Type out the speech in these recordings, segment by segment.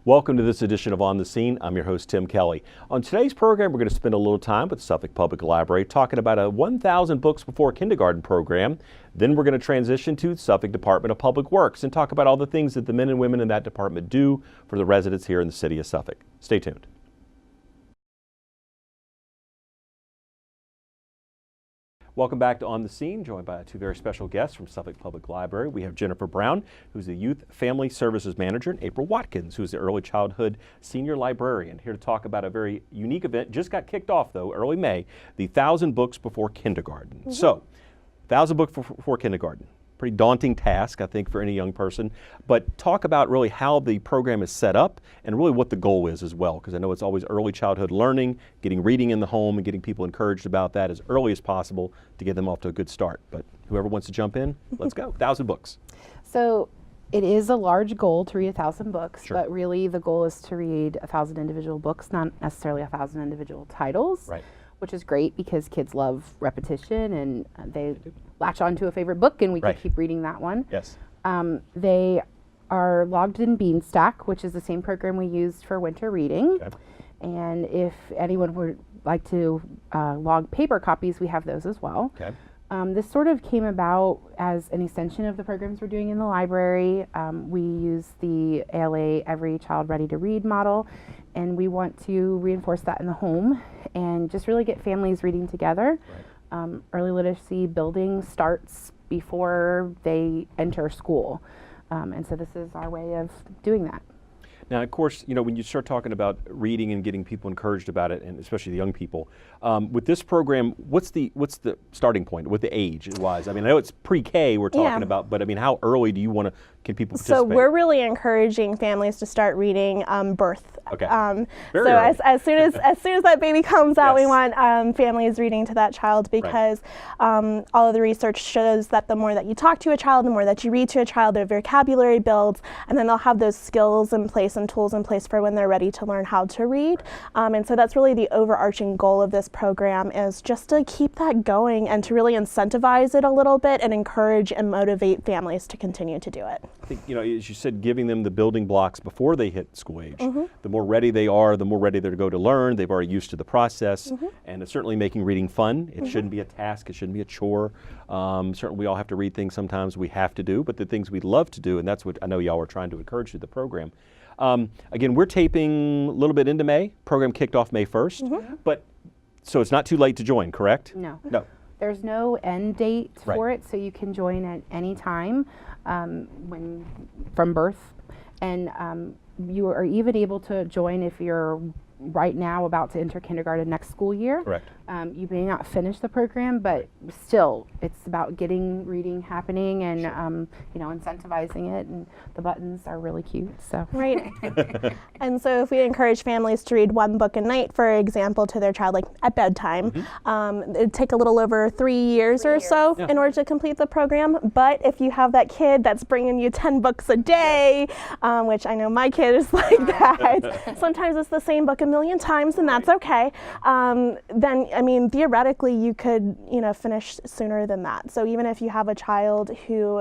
Welcome to this edition of On the Scene. I'm your host, Tim Kelly. On today's program, we're going to spend a little time with Suffolk Public Library talking about a 1,000 Books Before Kindergarten program. Then we're going to transition to Suffolk Department of Public Works and talk about all the things that the men and women in that department do for the residents here in the city of Suffolk. Stay tuned. Welcome back to On the Scene, joined by two very special guests from Suffolk Public Library. We have Jennifer Brown, who's the Youth Family Services Manager, and April Watkins, who's the Early Childhood Senior Librarian, here to talk about a very unique event. Just got kicked off, though, early May, the 1,000 Books Before Kindergarten. So, 1,000 Books Before Kindergarten. Pretty daunting task, I think, for any young person. But talk about really how the program is set up and really what the goal is as well, because I know it's always early childhood learning, getting reading in the home and getting people encouraged about that as early as possible to get them off to a good start. But whoever wants to jump in, let's go. 1,000 books. So it is a large goal to read 1,000 books, Sure. but really the goal is to read 1,000 individual books, not necessarily 1,000 individual titles. Right. Which is great because kids love repetition and they latch on to a favorite book and we Right. can keep reading that one. Yes. They are logged in Beanstack, which is the same program we used for winter reading. Okay. And if anyone would like to log paper copies, we have those as well. Okay. This sort of came about as an extension of the programs we're doing in the library. We use the ALA Every Child Ready to Read model, and we want to reinforce that in the home and just really get families reading together. Right. Early literacy building starts before they enter school, and so this is our way of doing that. Now, of course, you know, when you start talking about reading and getting people encouraged about it, and especially the young people, with this program, what's the starting point with the age wise? I mean, I know it's pre-K we're talking about, but I mean, how early do you want to, can people participate? So we're really encouraging families to start reading birth. Okay. So as soon as that baby comes out, Yes. we want families reading to that child because all of the research shows that the more that you talk to a child, the more that you read to a child, their vocabulary builds, and then they'll have those skills in place and tools in place for when they're ready to learn how to read. And so that's really the overarching goal of this program, is just to keep that going and to really incentivize it a little bit and encourage and motivate families to continue to do it. I think, you know, as you said, giving them the building blocks before they hit school age. The more ready they are, the more ready they're to go to learn. They've already used to the process, and it's certainly making reading fun. It shouldn't be a task. It shouldn't be a chore. Certainly we all have to read things sometimes we have to do, but the things we love to do, and that's what I know y'all are trying to encourage through the program. Again, we're taping a little bit into May. Program kicked off May 1st, but so it's not too late to join, correct? No. No. There's no end date Right. for it, so you can join at any time from birth. And you are even able to join if you're right now about to enter kindergarten next school year. Correct. You may not finish the program, but still, it's about getting reading happening and you know, incentivizing it. And the buttons are really cute. So Right. And so if we encourage families to read one book a night, for example, to their child, like at bedtime, it'd take a little over 3 years or so in order to complete the program. But if you have that kid that's bringing you 10 books a day, which I know my kid is like that, sometimes it's the same book a million times, and that's okay. Then, I mean, theoretically, you could, you know, finish sooner than that. So even if you have a child who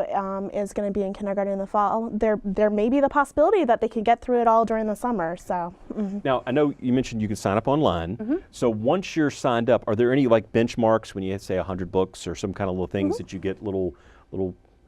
is going to be in kindergarten in the fall, there may be the possibility that they could get through it all during the summer. So. Now, I know you mentioned you can sign up online. So once you're signed up, are there any like benchmarks when you have, say, 100 books or some kind of little things that you get little,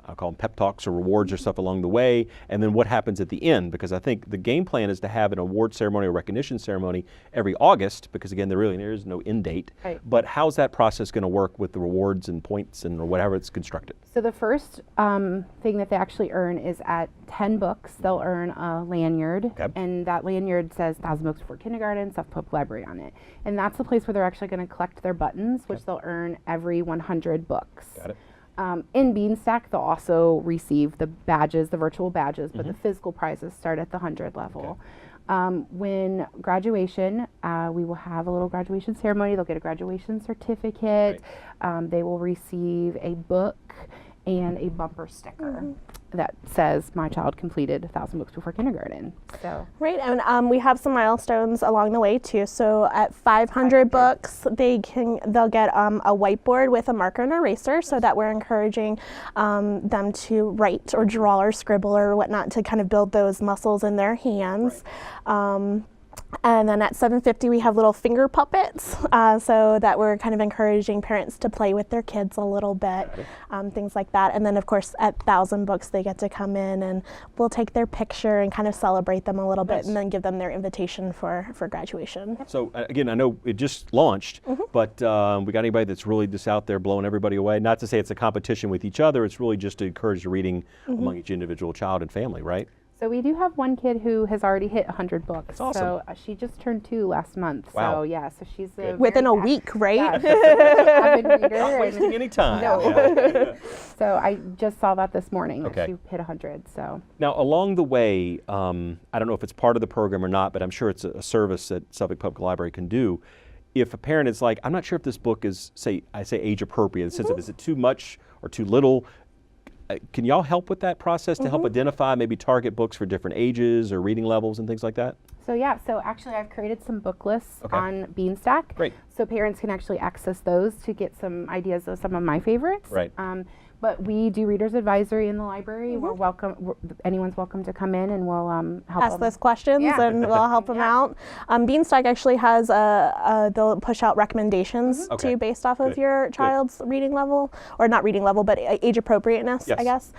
I'll call them pep talks or rewards or stuff along the way? And then what happens at the end? Because I think the game plan is to have an award ceremony or recognition ceremony every August, because again, there is no end date. Right. But how's that process going to work with the rewards and points and or whatever it's constructed? So the first thing that they actually earn is at 10 books, they'll earn a lanyard. Okay. And that lanyard says 1,000 Books Before Kindergarten, Suffolk Public Library on it. And that's the place where they're actually going to collect their buttons, which they'll earn every 100 books. Got it. In Beanstack, they'll also receive the badges, the virtual badges, but the physical prizes start at the 100 level. When graduation, we will have a little graduation ceremony. They'll get a graduation certificate. They will receive a book and a bumper sticker. that says my child completed 1,000 books before kindergarten. So Right, and we have some milestones along the way too. So at 500 books, they'll get a whiteboard with a marker and eraser, so that we're encouraging them to write or draw or scribble or whatnot to kind of build those muscles in their hands. And then at 750, we have little finger puppets, so that we're kind of encouraging parents to play with their kids a little bit, things like that. And then, of course, at 1,000 books, they get to come in and we'll take their picture and kind of celebrate them a little bit, and then give them their invitation for graduation. So again, I know it just launched, but we got anybody that's really just out there blowing everybody away? Not to say it's a competition with each other, it's really just to encourage the reading among each individual child and family, right? So we do have one kid who has already hit 100 books. That's awesome. So she just turned 2 last month. Wow. So yeah, so she's Within a week, right? avid reader. Not wasting any time. No. Yeah. So I just saw that this morning that Okay. she hit 100. So Now, along the way, I don't know if it's part of the program or not, but I'm sure it's a service that Suffolk Public Library can do. If a parent is like, I'm not sure if this book is, I say age appropriate, in the sense of is it too much or too little? Can y'all help with that process to help identify, maybe target books for different ages or reading levels and things like that? So yeah, so actually I've created some book lists Okay. on Beanstack. Great. So parents can actually access those to get some ideas of some of my favorites. Right. But we do readers advisory in the library. We're welcome. Anyone's welcome to come in, and we'll help Ask them. those questions Yeah. and we'll help them out. Beanstalk actually has they'll push out recommendations Okay. too based off of Good. your child's reading level, or not reading level, but age appropriateness, Yes. I guess.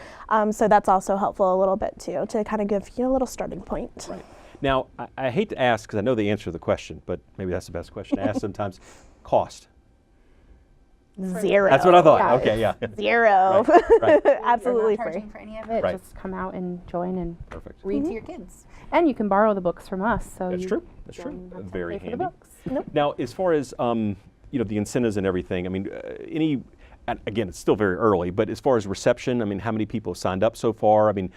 So that's also helpful a little bit too, to kind of give you a little starting point. Right. Now, I hate to ask because I know the answer to the question, but maybe that's the best question to ask sometimes. Cost. Zero. That's what I thought. Yeah. Okay, yeah. Zero. Right. Absolutely You're not free. charging for any of it. Right. Just come out and join and Perfect. read to your kids. And you can borrow the books from us. So That's you true. That's true. don't have to Very pay for the handy. books. Now, as far as the incentives and everything, I mean, and again, it's still very early, but as far as reception, I mean, how many people have signed up so far? I mean,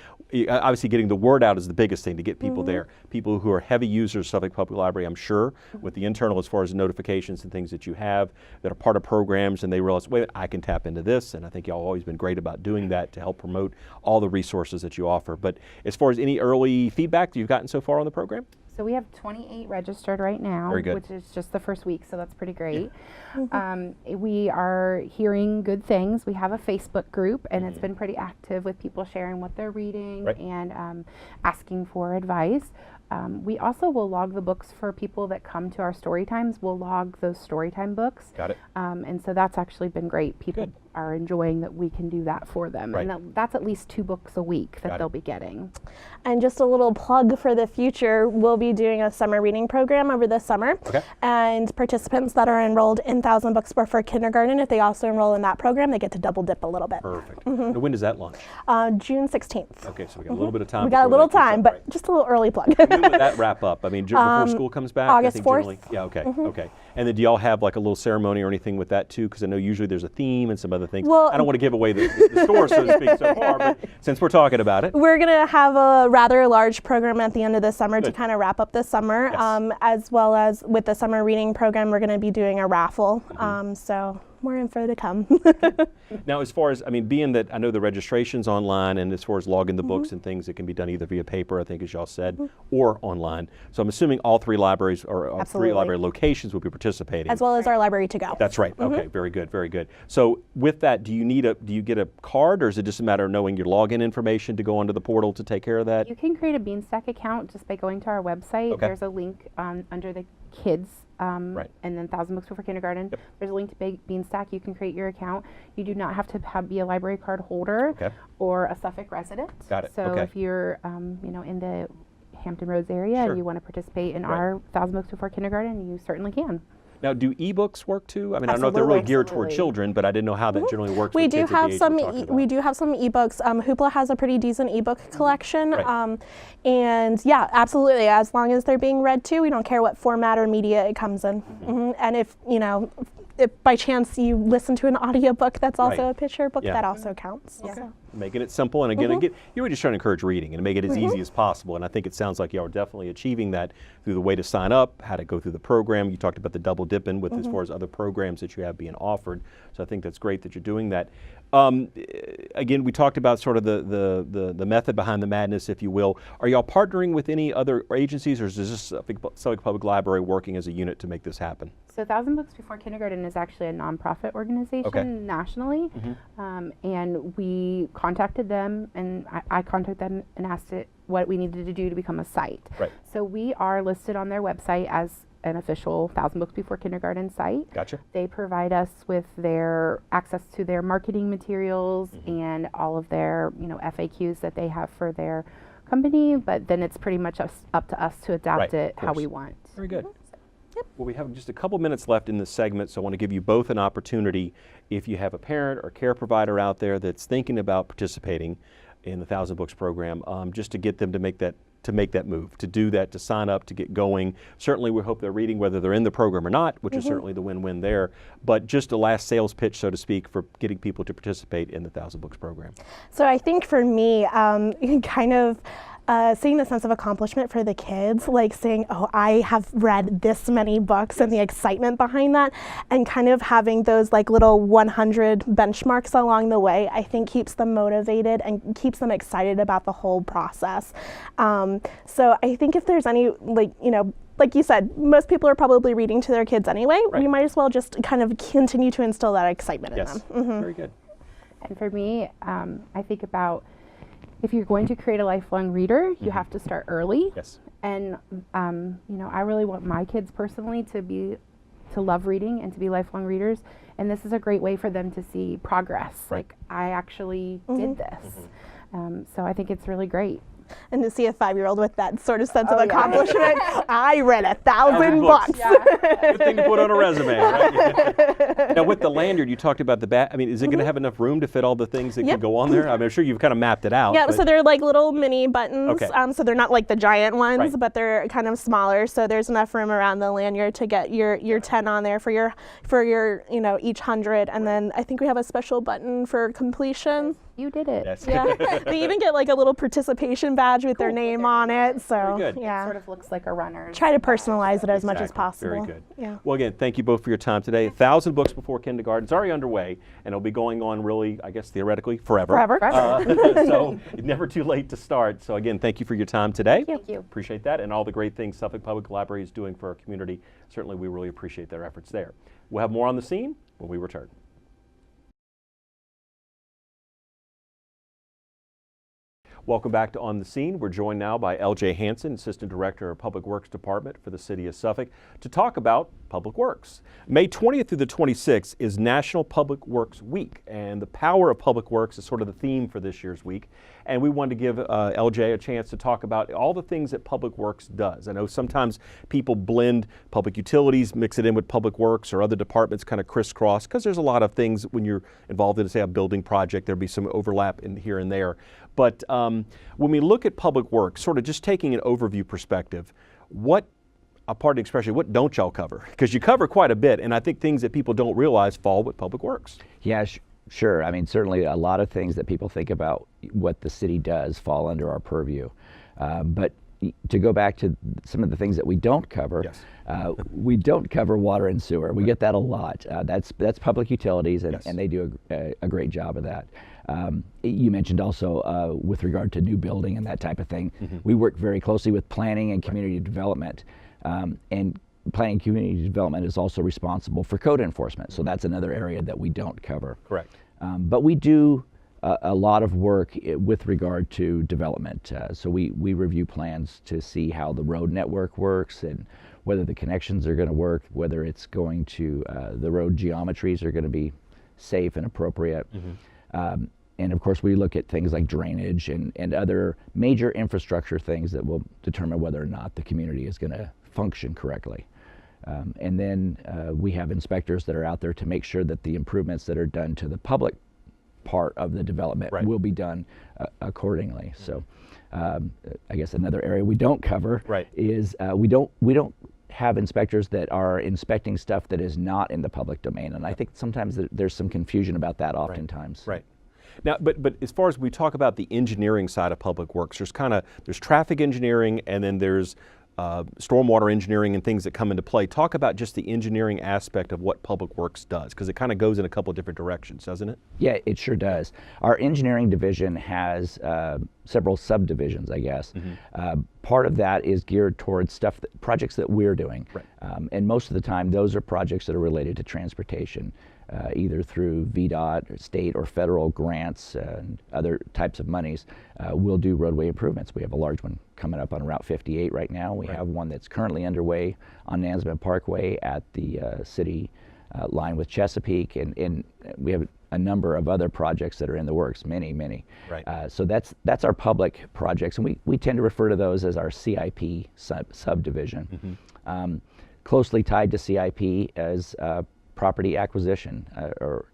obviously getting the word out is the biggest thing to get people there. People who are heavy users of Suffolk Public Library, I'm sure, with the internal as far as notifications and things that you have that are part of programs, and they realize, wait, I can tap into this, and I think y'all have always been great about doing that to help promote all the resources that you offer. But as far as any early feedback that you've gotten so far on the program? So we have 28 registered right now, Very good. which is just the first week, so that's pretty great. We are hearing good things. We have a Facebook group, and it's been pretty active with people sharing what they're reading Right. and asking for advice. We also will log the books for people that come to our story times. We'll log those story time books. Got it. And so that's actually been great. People Good. are enjoying that we can do that for them. Right. And that's at least 2 books a week that Got it. they'll be getting. And just a little plug for the future, we'll be doing a summer reading program over the summer. Okay. And participants that are enrolled in 1,000 Books for Kindergarten, if they also enroll in that program, they get to double dip a little bit. Perfect. Now, when does that launch? June 16th. Okay, so we got a little bit of time. We got a before little that kicks time, up, but right. just a little early plug. When would that wrap up? I mean, before school comes back? August I think 4th. generally. Yeah, okay, okay. And then do y'all have like a little ceremony or anything with that too? Because I know usually there's a theme and some other things. Well- I don't want to give away the store, so to speak, so far, but since we're talking about it. We're going to have a rather large program at the end of the summer to Good. kind of wrap up the summer, Yes. as well as with the summer reading program, we're going to be doing a raffle. So more info to come. Now, as far as, I mean, being that I know the registration's online, and as far as logging the books and things, it can be done either via paper, I think as y'all said, or online. So I'm assuming all 3 libraries or all 3 Absolutely. library locations will be participating. As well as our library to go. That's right. Okay, very good, very good. So with that, do you get a card, or is it just a matter of knowing your login information to go onto the portal to take care of that? You can create a Beanstack account just by going to our website. Okay. There's a link under the kids, Right. and then 1,000 Books Before Kindergarten. There's a link to Beanstack. You can create your account. You do not have to be a library card holder Okay. or a Suffolk resident. Got it. So Okay. if you're in the Hampton Roads area Sure. and you want to participate in Right. our 1,000 Books Before Kindergarten, you certainly can. Now, do ebooks work too? I mean, I don't know if they're really Absolutely. geared toward children, but I didn't know how that generally works. We with do kids at the have age some. we're talking We about. do have some ebooks. Hoopla has a pretty decent ebook collection, Right. and yeah, absolutely. As long as they're being read too, we don't care what format or media it comes in. And if if by chance you listen to an audiobook that's also Right. a picture book, Yeah. that also counts. Okay. So. making it simple. And again, you were just trying to encourage reading and make it as easy as possible. And I think it sounds like you are definitely achieving that through the way to sign up, how to go through the program. You talked about the double dipping with as far as other programs that you have being offered. So I think that's great that you're doing that. Again, we talked about sort of the method behind the madness, if you will. Are y'all partnering with any other agencies, or is this Suffolk Public Library working as a unit to make this happen? So 1,000 Books Before Kindergarten is actually a nonprofit organization nationally, and we contacted them, and I contacted them and asked it what we needed to do to become a site. Right. So we are listed on their website as an official 1,000 Books Before Kindergarten site. Gotcha. They provide us with their access to their marketing materials and all of their FAQs that they have for their company, but then it's pretty much up to us to adapt it how we want. Very good. Well, we have just a couple minutes left in this segment, so I want to give you both an opportunity. If you have a parent or care provider out there that's thinking about participating in the 1,000 Books program, just to get them to make that move, to do that, to sign up, to get going. Certainly we hope they're reading whether they're in the program or not, which is certainly the win-win there. But just a last sales pitch, so to speak, for getting people to participate in the 1,000 Books program. So I think for me, kind of seeing the sense of accomplishment for the kids, like saying, oh, I have read this many books and the excitement behind that, and kind of having those like little 100 benchmarks along the way, I think keeps them motivated and keeps them excited about the whole process. So I think if there's any, like you said, most people are probably reading to their kids anyway. Right. You might as well just kind of continue to instill that excitement in them. Very good. And for me, I think about if you're going to create a lifelong reader, you have to start early. Yes. And I really want my kids personally to love reading and to be lifelong readers. And this is a great way for them to see progress. Right. Like, I actually did this. So I think it's really great. And to see a 5-year-old with that sort of sense of accomplishment, I read 1,000 books. Good thing to put on a resume, right? Now, with the lanyard, you talked about is it going to have enough room to fit all the things that could go on there? I mean, I'm sure you've kind of mapped it out. Yeah, so they're like little mini buttons. Okay. So they're not like the giant ones, Right. but they're kind of smaller. So there's enough room around the lanyard to get your 10 on there for your each 100. And then I think we have a special button for completion. You did it. Yes. Yeah, they even get like a little participation badge with their name on it. So Very good. yeah, Sort of looks like a runner. try to personalize it as much as Exactly. possible. Very good. Yeah. Well, again, thank you both for your time today. 1,000 Books Before Kindergarten is already underway, and it'll be going on really, I guess, theoretically, forever. Forever. So it's never too late to start. So again, thank you for your time today. Thank you. Appreciate that, and all the great things Suffolk Public Library is doing for our community. Certainly, we really appreciate their efforts there. We'll have more on the scene when we return. Welcome back to On the Scene. We're joined now by L.J. Hanson, Assistant Director of Public Works Department for the City of Suffolk, to talk about Public Works. May 20th through the 26th is National Public Works Week, and the power of Public Works is sort of the theme for this year's week. And we wanted to give L.J. a chance to talk about all the things that Public Works does. I know sometimes people blend public utilities, mix it in with Public Works, or other departments kind of crisscross, because there's a lot of things when you're involved in, say, a building project, there'll be some overlap in here and there. But when we look at Public Works, sort of just taking an overview perspective, what don't y'all cover? Because you cover quite a bit, and I think things that people don't realize fall with Public Works. Yeah, sure. I mean, certainly a lot of things that people think about what the city does fall under our purview. But to go back to some of the things that we don't cover, Yes. we don't cover water and sewer. We get that a lot. That's public utilities, and, Yes. and they do a great job of that. You mentioned also with regard to new building and that type of thing, we work very closely with planning and community development. And planning and community development is also responsible for code enforcement. So that's another area that we don't cover. Correct. But we do a lot of work with regard to development. So we review plans to see how the road network works and whether the connections are going to work, whether it's going to, the road geometries are going to be safe and appropriate. And of course, we look at things like drainage and other major infrastructure things that will determine whether or not the community is going to function correctly. And then we have inspectors that are out there to make sure that the improvements that are done to the public part of the development Right. will be done accordingly. So I guess another area we don't cover Right. is we don't have inspectors that are inspecting stuff that is not in the public domain. And I think sometimes there's some confusion about that oftentimes. Right. Now, but as far as we talk about the engineering side of public works, there's traffic engineering, and then there's stormwater engineering and things that come into play. Talk about just the engineering aspect of what public works does, because it kind of goes in a couple of different directions, doesn't it? Yeah, it sure does. Our engineering division has several subdivisions, I guess. Part of that is geared towards projects that we're doing. Right. And most of the time, those are projects that are related to transportation, either through VDOT, or state or federal grants and other types of monies. We'll do roadway improvements. We have a large one coming up on Route 58 right now. We have one that's currently underway on Nansemond Parkway at the city line with Chesapeake, and we have a number of other projects that are in the works, many. Right. So that's our public projects, and we tend to refer to those as our CIP subdivision. Closely tied to CIP as property acquisition, or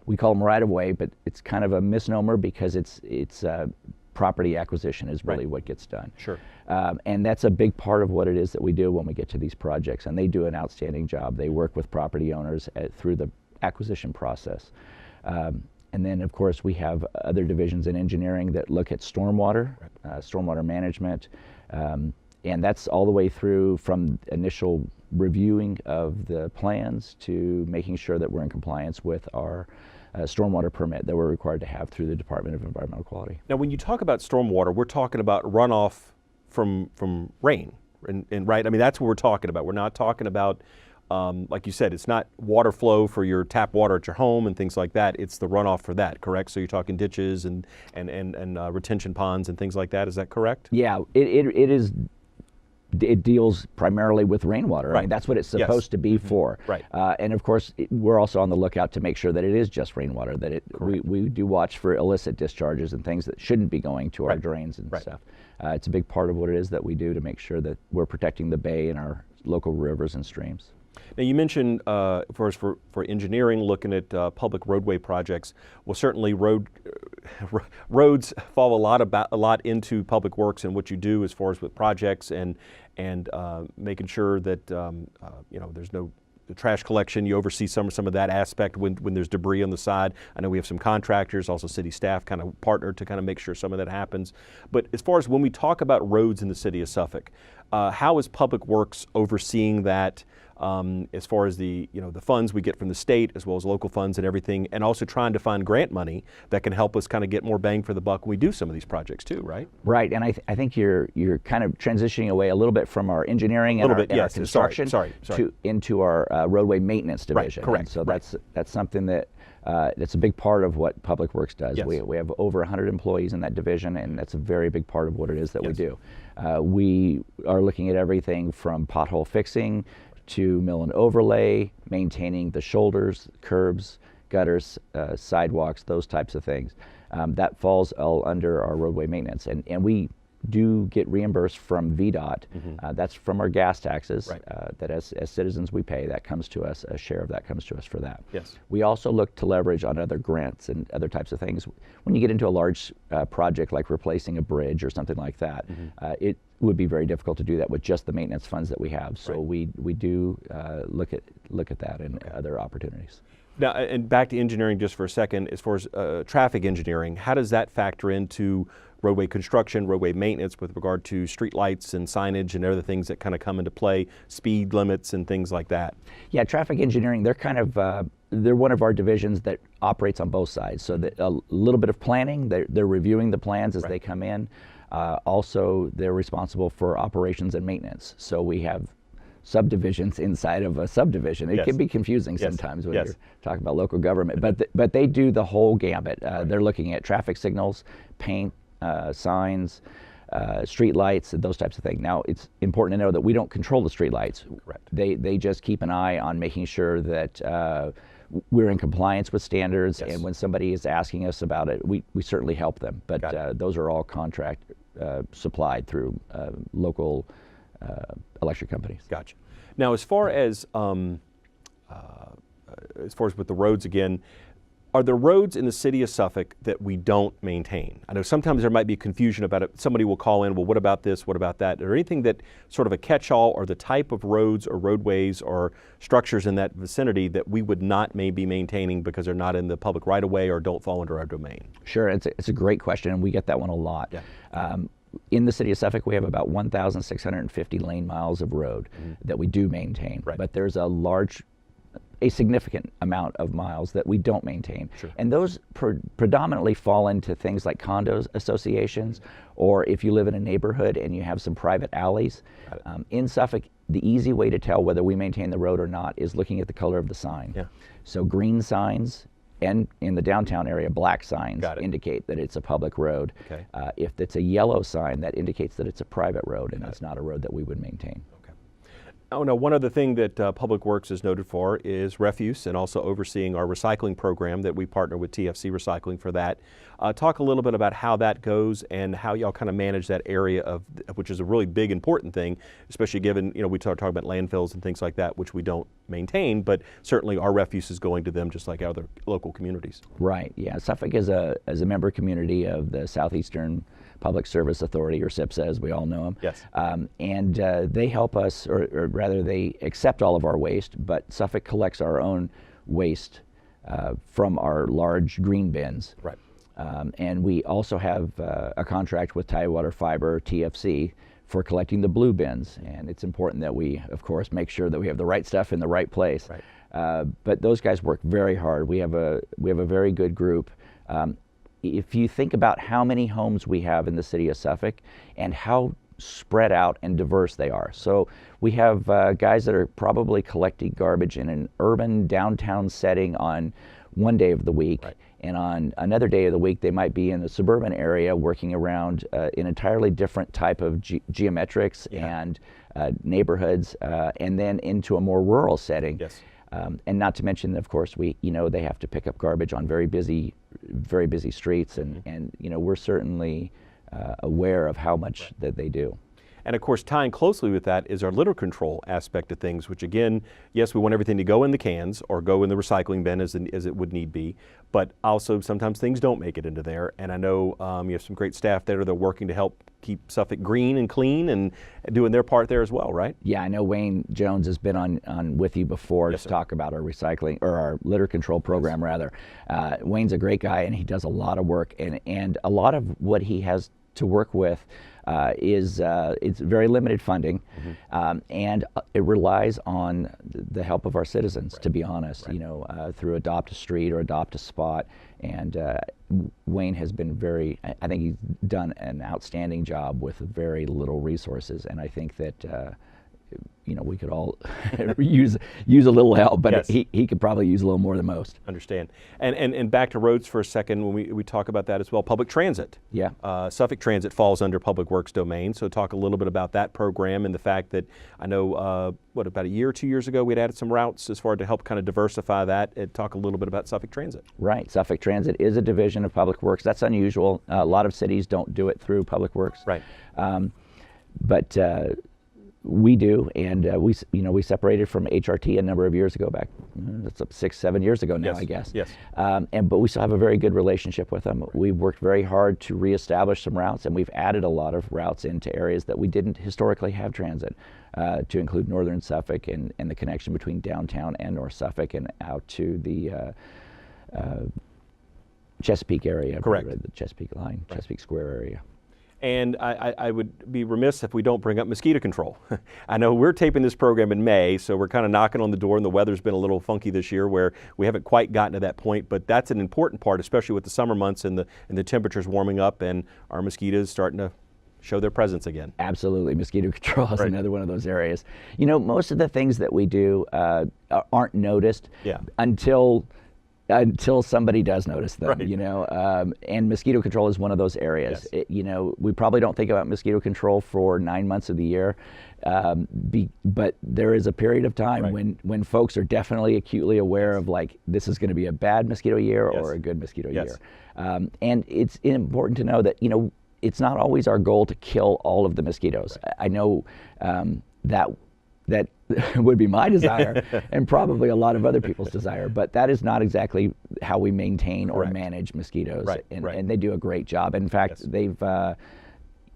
we call them right of way, but it's kind of a misnomer because it's property acquisition is really what gets done. Sure. And that's a big part of what it is that we do when we get to these projects, and they do an outstanding job. They work with property owners through the acquisition process. And then, of course, we have other divisions in engineering that look at stormwater, stormwater management, and that's all the way through from initial reviewing of the plans to making sure that we're in compliance with our stormwater permit that we're required to have through the Department of Environmental Quality. Now, when you talk about stormwater, we're talking about runoff from rain, and right? I mean, that's what we're talking about. We're not talking about, like you said, it's not water flow for your tap water at your home and things like that. It's the runoff for that, correct? So you're talking ditches and retention ponds and things like that. Is that correct? Yeah, it is. It deals primarily with rainwater. Right. I mean, that's what it's supposed to be for. Right. And of course, we're also on the lookout to make sure that it is just rainwater, that we do watch for illicit discharges and things that shouldn't be going to our drains and stuff. It's a big part of what it is that we do to make sure that we're protecting the bay and our local rivers and streams. Now, you mentioned for engineering, looking at public roadway projects. Well, certainly roads fall a lot into public works and what you do as far as with projects and making sure that there's no the trash collection. You oversee some of that aspect when there's debris on the side. I know we have some contractors, also city staff kind of partner to kind of make sure some of that happens. But as far as when we talk about roads in the city of Suffolk, how is Public Works overseeing that? As far as the funds we get from the state as well as local funds and everything, and also trying to find grant money that can help us kind of get more bang for the buck when we do some of these projects too, right? Right, and I think you're kind of transitioning away a little bit from our engineering and our construction into our roadway maintenance division. Right, correct. And so that's something that that's a big part of what Public Works does. Yes. We have over 100 employees in that division, and that's a very big part of what it is that we do. We are looking at everything from pothole fixing to mill and overlay, maintaining the shoulders, curbs, gutters, sidewalks, those types of things. That falls all under our roadway maintenance. And we do get reimbursed from VDOT. That's from our gas taxes that as citizens we pay. That comes to us, a share of that comes to us for that. Yes. We also look to leverage on other grants and other types of things. When you get into a large project like replacing a bridge or something like that, it would be very difficult to do that with just the maintenance funds that we have. So we do look at that and other opportunities. Now, and back to engineering just for a second, as far as traffic engineering, how does that factor into roadway construction, roadway maintenance with regard to street lights and signage and other things that kind of come into play, speed limits and things like that? Yeah, traffic engineering, they're kind of, they're one of our divisions that operates on both sides. So that a little bit of planning, they're reviewing the plans as they come in. Also, they're responsible for operations and maintenance. So we have subdivisions inside of a subdivision. It can be confusing sometimes when you're talking about local government, but they do the whole gambit. They're looking at traffic signals, paint, signs, street lights, those types of things. Now, it's important to know that we don't control the street lights. Correct. They just keep an eye on making sure that we're in compliance with standards, and when somebody is asking us about it, we certainly help them. But those are all contract supplied through local electric companies. Gotcha. Now, as far as with the roads again, Are there roads in the city of Suffolk that we don't maintain? I know sometimes there might be confusion about it. Somebody will call in, well, what about this? What about that? Is there anything that sort of a catch-all, or the type of roads or roadways or structures in that vicinity that we would not maybe maintaining because they're not in the public right-of-way or don't fall under our domain? Sure, it's a great question, and we get that one a lot. Yeah. In the city of Suffolk, we have about 1,650 lane miles of road that we do maintain, Right. but there's a significant amount of miles that we don't maintain. Sure. And those predominantly fall into things like condos associations, or if you live in a neighborhood and you have some private alleys. In Suffolk, the easy way to tell whether we maintain the road or not is looking at the color of the sign. Yeah. So green signs, and in the downtown area, black signs Got it. indicate that it's a public road. Okay. If it's a yellow sign, that indicates that it's a private road and it's not a road that we would maintain. Oh, no, one other thing that Public Works is noted for is refuse, and also overseeing our recycling program that we partner with TFC Recycling for that. Talk a little bit about how that goes and how y'all kind of manage that area of, which is a really big, important thing, especially given, we talk about landfills and things like that, which we don't maintain, but certainly our refuse is going to them just like other local communities. Right, yeah. Suffolk is a member community of the Southeastern Public Service Authority, or SIPSA, as we all know them. Yes. And they help us, or rather they accept all of our waste, but Suffolk collects our own waste from our large green bins. Right. And we also have a contract with Tidewater Fiber, TFC, for collecting the blue bins. And it's important that we, of course, make sure that we have the right stuff in the right place. Right. But those guys work very hard. We have a very good group. If you think about how many homes we have in the city of Suffolk and how spread out and diverse they are. So we have guys that are probably collecting garbage in an urban downtown setting on one day of the week. Right. And on another day of the week, they might be in a suburban area working around an entirely different type of geometrics and neighborhoods, and then into a more rural setting. Yes. And not to mention, of course, they have to pick up garbage on very busy streets, and we're certainly aware of how much that they do. And of course, tying closely with that is our litter control aspect of things, which again, yes, we want everything to go in the cans or go in the recycling bin as it would need be, but also sometimes things don't make it into there. And I know you have some great staff there that are working to help keep Suffolk green and clean and doing their part there as well, right? Yeah, I know Wayne Jones has been on with you before to talk about our recycling, or our litter control program rather. Wayne's a great guy, and he does a lot of work, and a lot of what he has to work with is it's very limited funding, and it relies on the help of our citizens, to be honest, through Adopt a Street or Adopt a Spot. And Wayne has been I think he's done an outstanding job with very little resources, and I think that we could all use a little help, but yes. he could probably use a little more than most. Understand. And back to roads for a second, when we talk about that as well, public transit. Yeah. Suffolk Transit falls under Public Works domain, so talk a little bit about that program and the fact that I know, about a year or 2 years ago, we'd added some routes as far to help kind of diversify that, and talk a little bit about Suffolk Transit. Right. Suffolk Transit is a division of Public Works. That's unusual. A lot of cities don't do it through Public Works. Right. But we do, and we separated from HRT a number of years ago back. That's 6-7 years ago now, Yes. I guess. Yes. But we still have a very good relationship with them. We've worked very hard to reestablish some routes, and we've added a lot of routes into areas that we didn't historically have transit, to include northern Suffolk and the connection between downtown and North Suffolk and out to the Chesapeake area. Correct. The Chesapeake line, right. Chesapeake Square area. And I would be remiss if we don't bring up mosquito control. I know we're taping this program in May, so we're kind of knocking on the door, and the weather's been a little funky this year where we haven't quite gotten to that point, but that's an important part, especially with the summer months and the temperatures warming up and our mosquitoes starting to show their presence again. Absolutely. Mosquito control is Right. another one of those areas. Most of the things that we do aren't noticed until somebody does notice them, Right. And mosquito control is one of those areas. Yes. We probably don't think about mosquito control for 9 months of the year, but there is a period of time Right. when folks are definitely acutely aware of, like, this is going to be a bad mosquito year Yes. or a good mosquito Yes. year. And it's important to know that, it's not always our goal to kill all of the mosquitoes. Right. I know that would be my desire, and probably a lot of other people's desire. But that is not exactly how we maintain or manage mosquitoes, and they do a great job. In fact, they've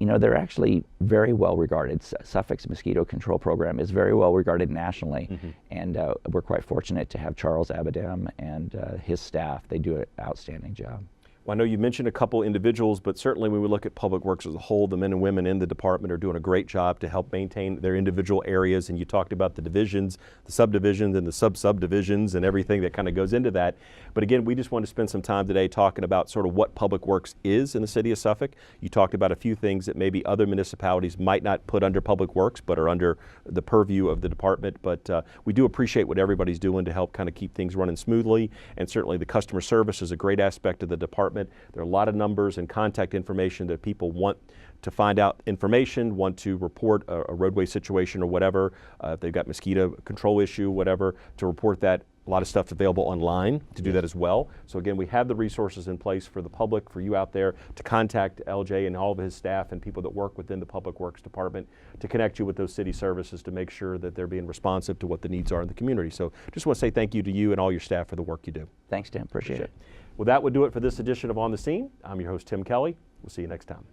they're actually very well regarded. Suffolk's mosquito control program is very well regarded nationally, and we're quite fortunate to have Charles Abadam and his staff. They do an outstanding job. Well, I know you mentioned a couple individuals, but certainly when we look at Public Works as a whole, the men and women in the department are doing a great job to help maintain their individual areas. And you talked about the divisions, the subdivisions, and the sub-subdivisions, and everything that kind of goes into that. But again, we just want to spend some time today talking about sort of what Public Works is in the city of Suffolk. You talked about a few things that maybe other municipalities might not put under Public Works, but are under the purview of the department. But we do appreciate what everybody's doing to help kind of keep things running smoothly. And certainly the customer service is a great aspect of the department. There are a lot of numbers and contact information that people want to find out information, want to report a roadway situation or whatever, if they've got mosquito control issue, whatever, to report that. A lot of stuff's available online to do that as well. So again, we have the resources in place for the public, for you out there, to contact LJ and all of his staff and people that work within the Public Works Department to connect you with those city services to make sure that they're being responsive to what the needs are in the community. So just want to say thank you to you and all your staff for the work you do. Thanks, Tim. Appreciate it. Well, that would do it for this edition of On the Scene. I'm your host, Tim Kelly. We'll see you next time.